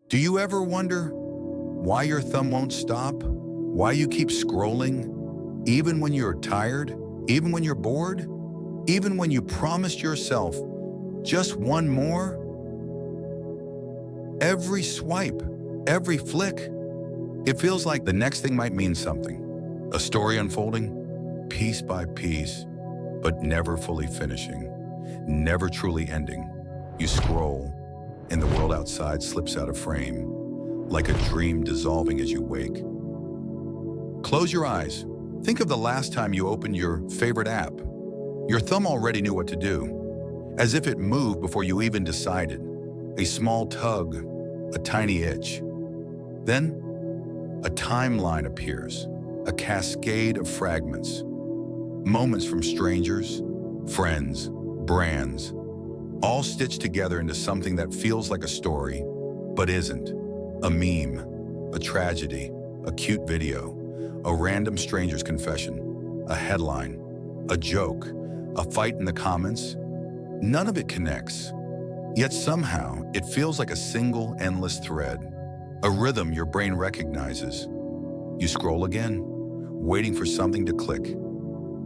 Do you ever wonder why your thumb won't stop? Why you keep scrolling? Even when you're tired? Even when you're bored? Even when you promised yourself just one more? Every swipe, every flick, it feels like the next thing might mean something. A story unfolding, piece by piece, but never fully finishing, never truly ending. You scroll, and the world outside slips out of frame, like a dream dissolving as you wake. Close your eyes. Think of the last time you opened your favorite app. Your thumb already knew what to do, as if it moved before you even decided. A small tug, a tiny itch. Then, a timeline appears, a cascade of fragments. Moments from strangers, friends, brands, all stitched together into something that feels like a story, but isn't. A meme, a tragedy, a cute video, a random stranger's confession, a headline, a joke, a fight in the comments. None of it connects. Yet somehow, it feels like a single endless thread, a rhythm your brain recognizes. You scroll again, waiting for something to click,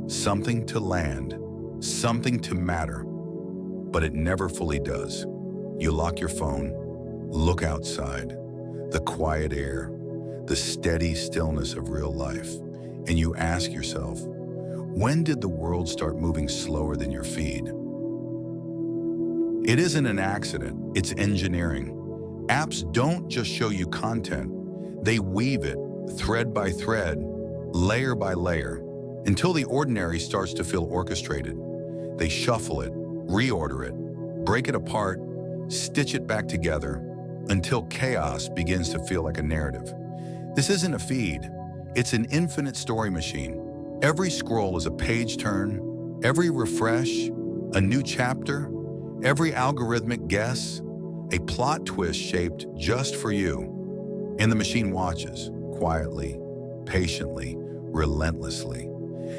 something to land, something to matter. But it never fully does. You lock your phone, look outside, the quiet air, the steady stillness of real life, and you ask yourself, when did the world start moving slower than your feed? It isn't an accident, it's engineering. Apps don't just show you content, they weave it, thread by thread, layer by layer, until the ordinary starts to feel orchestrated. They shuffle it, reorder it, break it apart, stitch it back together, until chaos begins to feel like a narrative. This isn't a feed, it's an infinite story machine. Every scroll is a page turn, every refresh, a new chapter, every algorithmic guess, a plot twist shaped just for you. And the machine watches, quietly, patiently, relentlessly.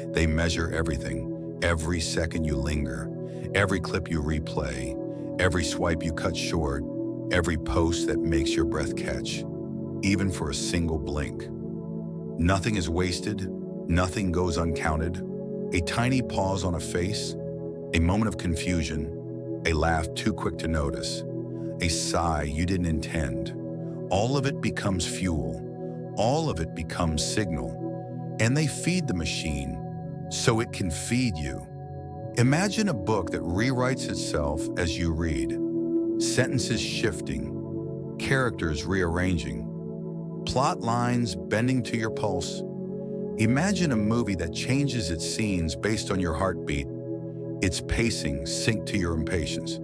They measure everything, every second you linger, every clip you replay, every swipe you cut short, every post that makes your breath catch, even for a single blink. Nothing is wasted, nothing goes uncounted. A tiny pause on a face, a moment of confusion, a laugh too quick to notice, a sigh you didn't intend. All of it becomes fuel, all of it becomes signal, and they feed the machine so it can feed you. Imagine a book that rewrites itself as you read, sentences shifting, characters rearranging, plot lines bending to your pulse. Imagine a movie that changes its scenes based on your heartbeat, its pacing synced to your impatience.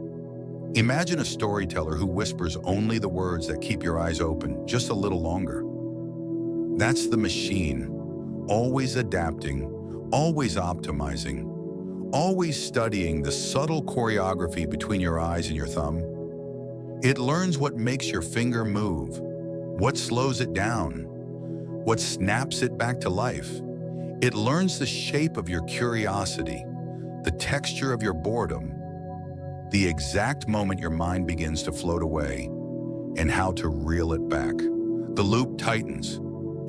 Imagine a storyteller who whispers only the words that keep your eyes open just a little longer. That's the machine, always adapting, always optimizing, always studying the subtle choreography between your eyes and your thumb. It learns what makes your finger move, what slows it down, what snaps it back to life. It learns the shape of your curiosity, the texture of your boredom, the exact moment your mind begins to float away, and how to reel it back. The loop tightens,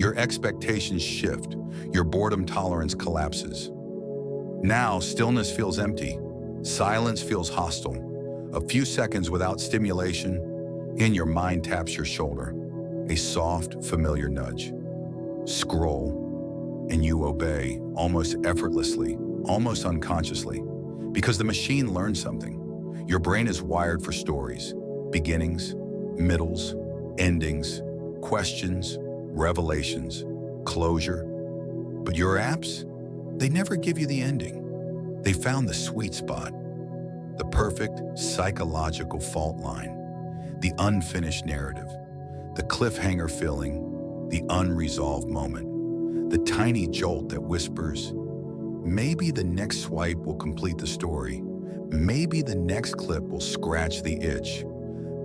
your expectations shift, your boredom tolerance collapses. Now, stillness feels empty, silence feels hostile. A few seconds without stimulation, and your mind taps your shoulder, a soft, familiar nudge. Scroll, and you obey, almost effortlessly, almost unconsciously, because the machine learned something. Your brain is wired for stories, beginnings, middles, endings, questions, revelations, closure. But your apps, they never give you the ending. They found the sweet spot, the perfect psychological fault line, the unfinished narrative, the cliffhanger feeling, the unresolved moment, the tiny jolt that whispers, maybe the next swipe will complete the story. Maybe the next clip will scratch the itch.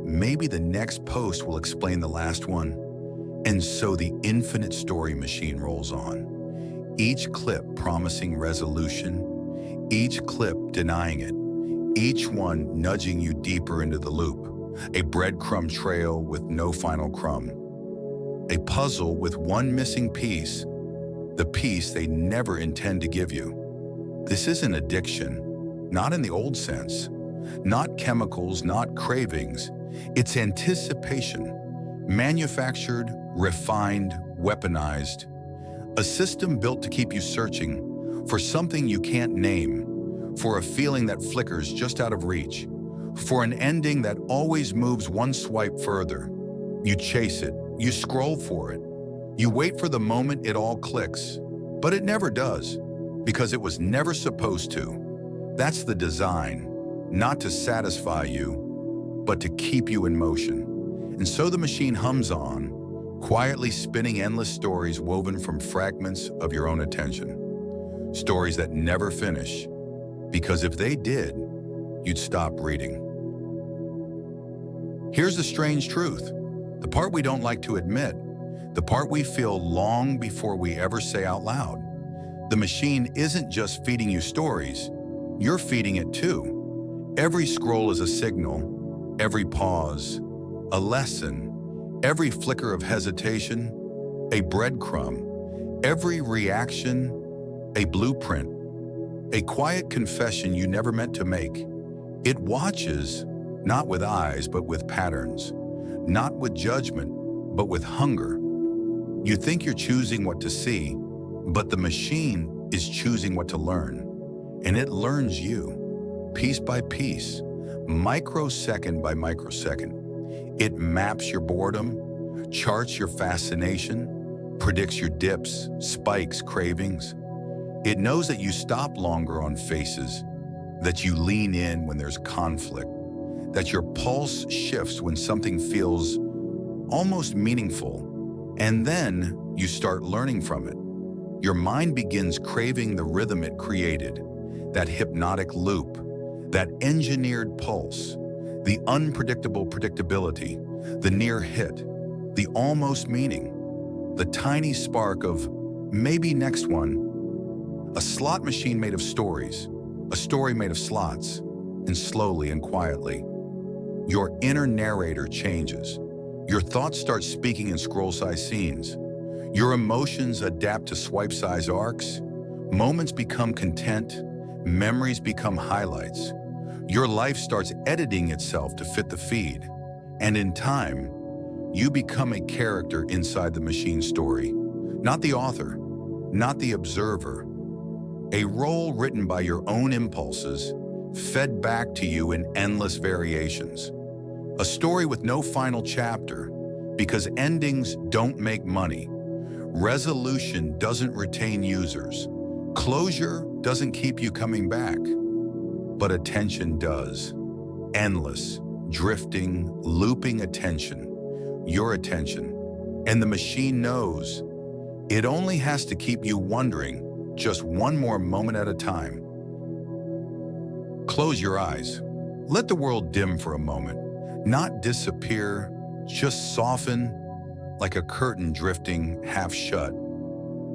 Maybe the next post will explain the last one. And so the infinite story machine rolls on. Each clip promising resolution, each clip denying it, each one nudging you deeper into the loop. a breadcrumb trail with no final crumb, a puzzle with one missing piece, the piece they never intend to give you. This isn't addiction, not in the old sense, not chemicals, not cravings. It's anticipation, manufactured, refined, weaponized, a system built to keep you searching for something you can't name, for a feeling that flickers just out of reach, for an ending that always moves one swipe further. You chase it, you scroll for it, you wait for the moment it all clicks, but it never does, because it was never supposed to. That's the design, not to satisfy you, but to keep you in motion. And so the machine hums on, quietly spinning endless stories woven from fragments of your own attention. Stories that never finish, because if they did, you'd stop reading. Here's the strange truth, the part we don't like to admit, the part we feel long before we ever say out loud. The machine isn't just feeding you stories, you're feeding it too. Every scroll is a signal, every pause, a lesson, every flicker of hesitation, a breadcrumb, every reaction, a blueprint, a quiet confession you never meant to make. It watches, not with eyes, but with patterns, not with judgment, but with hunger. You think you're choosing what to see, but the machine is choosing what to learn. And it learns you, piece by piece, microsecond by microsecond. It maps your boredom, charts your fascination, predicts your dips, spikes, cravings. It knows that you stop longer on faces, that you lean in when there's conflict, that your pulse shifts when something feels almost meaningful, and then you start learning from it. Your mind begins craving the rhythm it created, that hypnotic loop, that engineered pulse, the unpredictable predictability, the near hit, the almost meaning, the tiny spark of maybe next one. A slot machine made of stories, a story made of slots, and slowly and quietly, your inner narrator changes. Your thoughts start speaking in scroll-sized scenes. Your emotions adapt to swipe-size arcs. Moments become content. Memories become highlights. Your life starts editing itself to fit the feed. And in time, you become a character inside the machine story. Not the author, not the observer. A role written by your own impulses, fed back to you in endless variations. A story with no final chapter, because endings don't make money. Resolution doesn't retain users. Closure doesn't keep you coming back. But attention does. Endless, drifting, looping attention. Your attention. And the machine knows. It only has to keep you wondering, just one more moment at a time. Close your eyes. Let the world dim for a moment. Not disappear, just soften, like a curtain drifting half shut.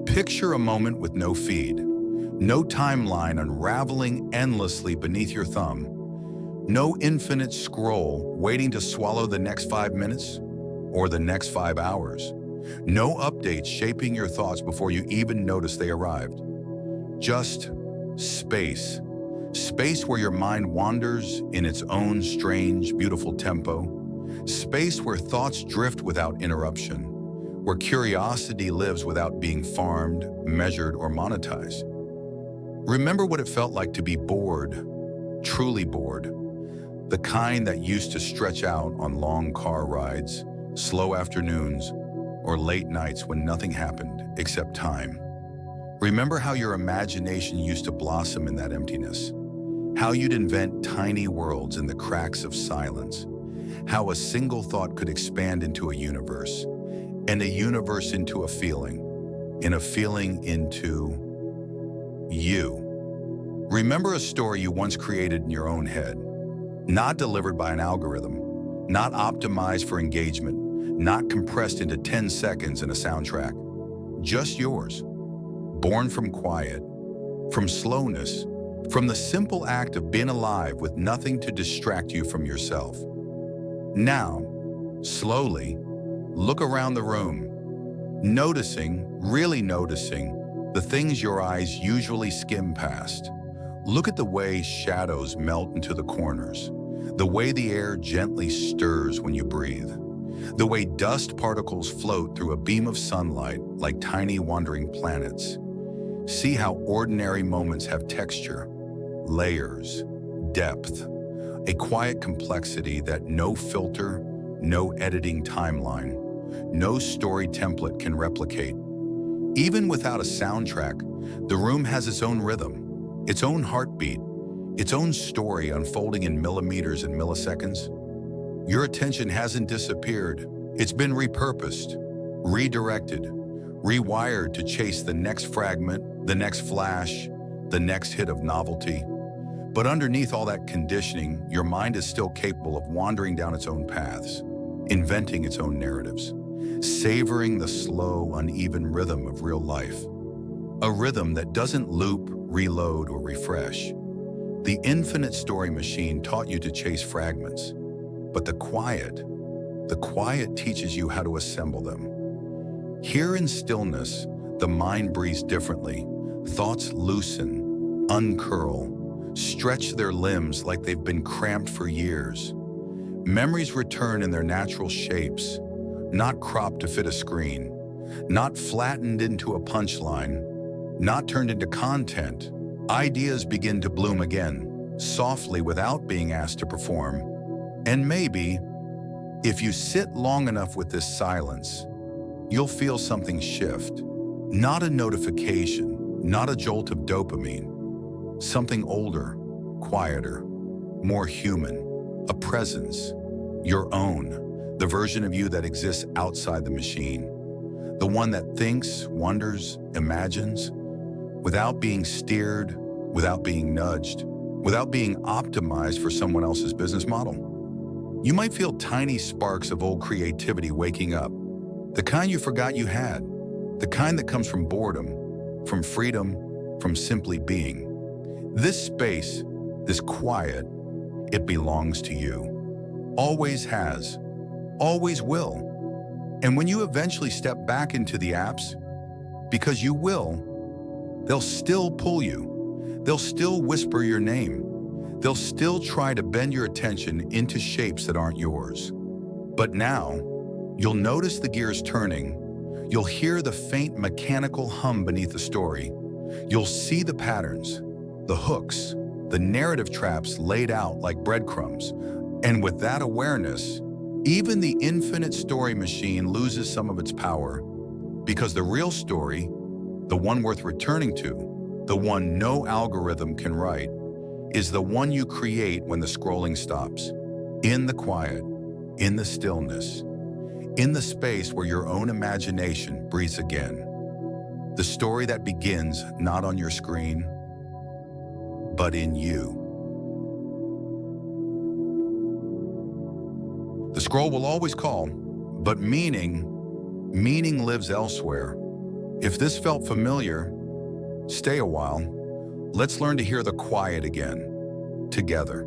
Picture a moment with no feed, no timeline unraveling endlessly beneath your thumb, no infinite scroll waiting to swallow the next 5 minutes or the next 5 hours, no updates shaping your thoughts before you even notice they arrived. Just space. Space where your mind wanders in its own strange, beautiful tempo. Space where thoughts drift without interruption, where curiosity lives without being farmed, measured, or monetized. Remember what it felt like to be bored, truly bored, the kind that used to stretch out on long car rides, slow afternoons, or late nights when nothing happened except time. Remember how your imagination used to blossom in that emptiness, how you'd invent tiny worlds in the cracks of silence, how a single thought could expand into a universe, and a universe into a feeling, and a feeling into you. Remember a story you once created in your own head, not delivered by an algorithm, not optimized for engagement, not compressed into 10 seconds in a soundtrack, just yours, born from quiet, from slowness, from the simple act of being alive with nothing to distract you from yourself. Now, slowly, look around the room, noticing, really noticing, the things your eyes usually skim past. Look at the way shadows melt into the corners, the way the air gently stirs when you breathe, the way dust particles float through a beam of sunlight like tiny wandering planets. See how ordinary moments have texture, layers, depth, a quiet complexity that no filter, no editing timeline, no story template can replicate. Even without a soundtrack, the room has its own rhythm, its own heartbeat, its own story unfolding in millimeters and milliseconds. Your attention hasn't disappeared. It's been repurposed, redirected, rewired to chase the next fragment, the next flash, the next hit of novelty. But underneath all that conditioning, your mind is still capable of wandering down its own paths, inventing its own narratives, savoring the slow, uneven rhythm of real life. A rhythm that doesn't loop, reload, or refresh. The infinite story machine taught you to chase fragments, but the quiet teaches you how to assemble them. Here in stillness, the mind breathes differently. Thoughts loosen, uncurl, stretch their limbs like they've been cramped for years. Memories return in their natural shapes, not cropped to fit a screen, not flattened into a punchline, not turned into content. Ideas begin to bloom again, softly without being asked to perform. And maybe, if you sit long enough with this silence, you'll feel something shift. Not a notification, not a jolt of dopamine. Something older, quieter, more human, a presence, your own, the version of you that exists outside the machine. The one that thinks, wonders, imagines, without being steered, without being nudged, without being optimized for someone else's business model. You might feel tiny sparks of old creativity waking up, the kind you forgot you had, the kind that comes from boredom, from freedom, from simply being. This space, this quiet, it belongs to you. Always has, always will. And when you eventually step back into the apps, because you will, they'll still pull you. They'll still whisper your name. They'll still try to bend your attention into shapes that aren't yours. But now, you'll notice the gears turning. You'll hear the faint mechanical hum beneath the story. You'll see the patterns, the hooks, the narrative traps laid out like breadcrumbs. And with that awareness, even the infinite story machine loses some of its power, because the real story, the one worth returning to, the one no algorithm can write, is the one you create when the scrolling stops, in the quiet, in the stillness, in the space where your own imagination breathes again. The story that begins not on your screen, but in you. The scroll will always call, but meaning lives elsewhere. If this felt familiar, stay a while. Let's learn to hear the quiet again, together.